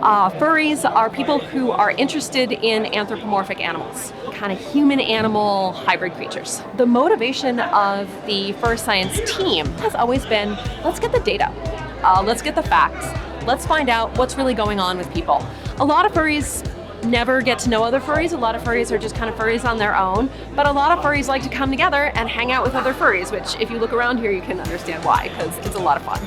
Furries are people who are interested in anthropomorphic animals, kind of human-animal hybrid creatures. The motivation of the FurScience team has always been, let's get the data, let's get the facts, let's find out what's really going on with people. A lot of furries never get to know other furries. A lot of furries are just kind of furries on their own, but a lot of furries like to come together and hang out with other furries, which if you look around here, you can understand why, because it's a lot of fun.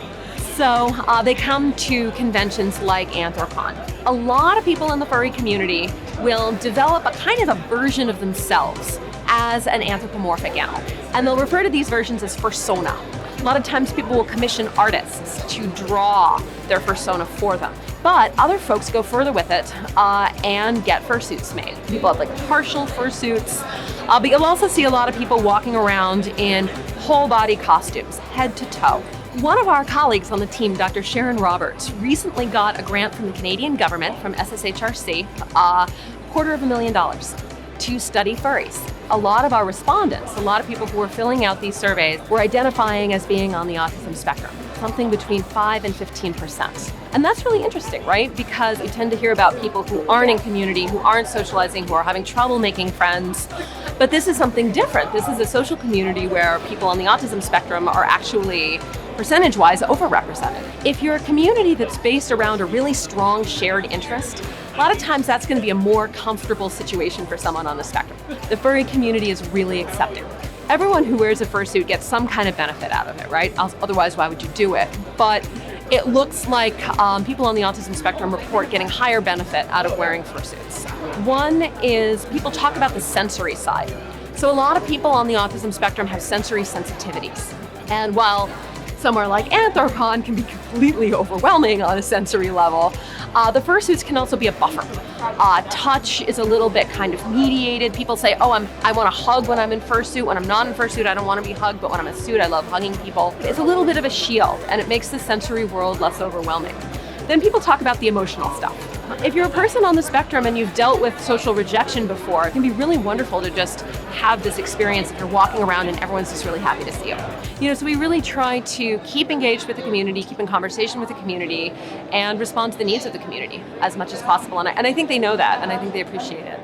So they come to conventions like Anthropon. A lot of people in the furry community will develop a kind of a version of themselves as an anthropomorphic animal. And they'll refer to these versions as fursona. A lot of times people will commission artists to draw their fursona for them. But other folks go further with it and get fursuits made. People have like partial fursuits. But you'll also see a lot of people walking around in whole body costumes, head to toe. One of our colleagues on the team, Dr. Sharon Roberts, recently got a grant from the Canadian government, from SSHRC, $250,000 to study furries. A lot of our respondents, a lot of people who were filling out these surveys, were identifying as being on the autism spectrum, something between 5 and 15%. And that's really interesting, right? Because we tend to hear about people who aren't in community, who aren't socializing, who are having trouble making friends. But this is something different. This is a social community where people on the autism spectrum are actually percentage-wise overrepresented. If you're a community that's based around a really strong shared interest, a lot of times that's going to be a more comfortable situation for someone on the spectrum. The furry community is really accepting. Everyone who wears a fursuit gets some kind of benefit out of it, right? Otherwise, why would you do it? But it looks like people on the autism spectrum report getting higher benefit out of wearing fursuits. One is people talk about the sensory side. So a lot of people on the autism spectrum have sensory sensitivities. And while somewhere like Anthropon can be completely overwhelming on a sensory level, the fursuits can also be a buffer. Touch is a little bit kind of mediated. People say, oh, I want to hug when I'm in fursuit. When I'm not in fursuit, I don't want to be hugged, but when I'm in a suit, I love hugging people. It's a little bit of a shield, and it makes the sensory world less overwhelming. Then people talk about the emotional stuff. If you're a person on the spectrum and you've dealt with social rejection before, it can be really wonderful to just have this experience if you're walking around and everyone's just really happy to see you. So we really try to keep engaged with the community, keep in conversation with the community, and respond to the needs of the community as much as possible. And I think they know that, and I think they appreciate it.